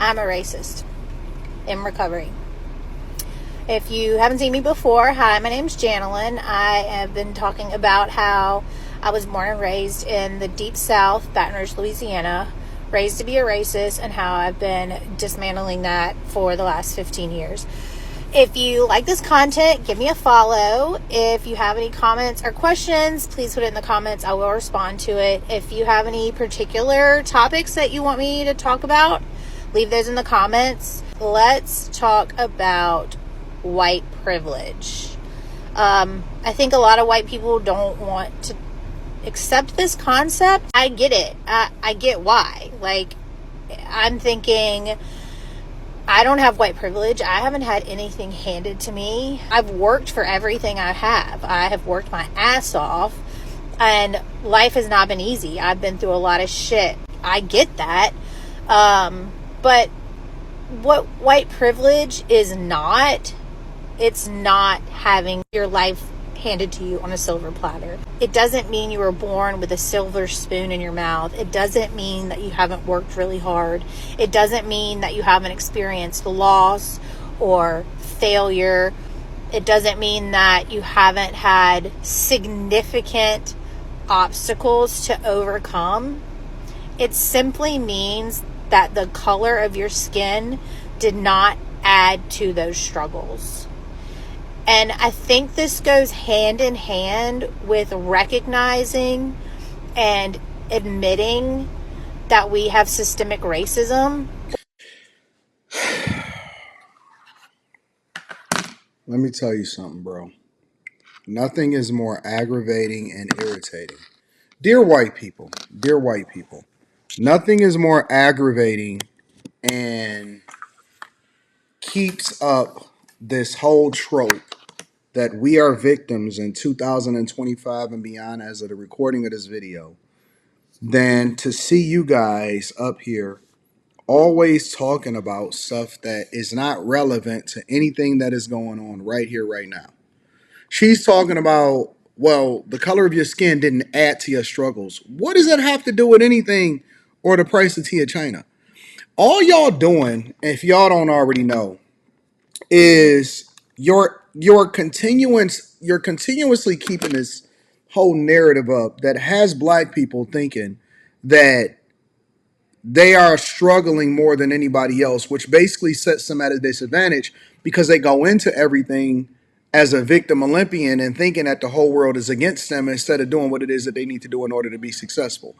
I'm a racist in recovery. If you haven't seen me before, hi, my name's Janelyn. I have been talking about how I was born and raised in the Deep South, Baton Rouge, Louisiana, raised to be a racist, and how I've been dismantling that for the last 15 years. If you like this content, give me a follow. If you have any comments or questions, please put it in the comments. I will respond to it. If you have any particular topics that you want me to talk about, leave those in the comments. Let's talk about white privilege. I think a lot of white people don't want to accept this concept. I get it. I get why. Like, I'm thinking, I don't have white privilege. I haven't had anything handed to me. I've worked for everything I have. I have worked my ass off, and life has not been easy. I've been through a lot of shit. I get that. But what white privilege is not, it's not having your life handed to you on a silver platter. It doesn't mean you were born with a silver spoon in your mouth. It doesn't mean that you haven't worked really hard. It doesn't mean that you haven't experienced loss or failure. It doesn't mean that you haven't had significant obstacles to overcome. It simply means that the color of your skin did not add to those struggles. And I think this goes hand in hand with recognizing and admitting that we have systemic racism. Let me tell you something, bro. Nothing is more aggravating and irritating. Dear white people, nothing is more aggravating and keeps up this whole trope that we are victims in 2025 and beyond as of the recording of this video than to see you guys up here always talking about stuff that is not relevant to anything that is going on right here, right now. She's talking about, well, the color of your skin didn't add to your struggles. What does that have to do with anything or the price of tea in China? All y'all doing, if y'all don't already know, is you're continuously keeping this whole narrative up that has black people thinking that they are struggling more than anybody else, which basically sets them at a disadvantage because they go into everything as a victim Olympian and thinking that the whole world is against them instead of doing what it is that they need to do in order to be successful.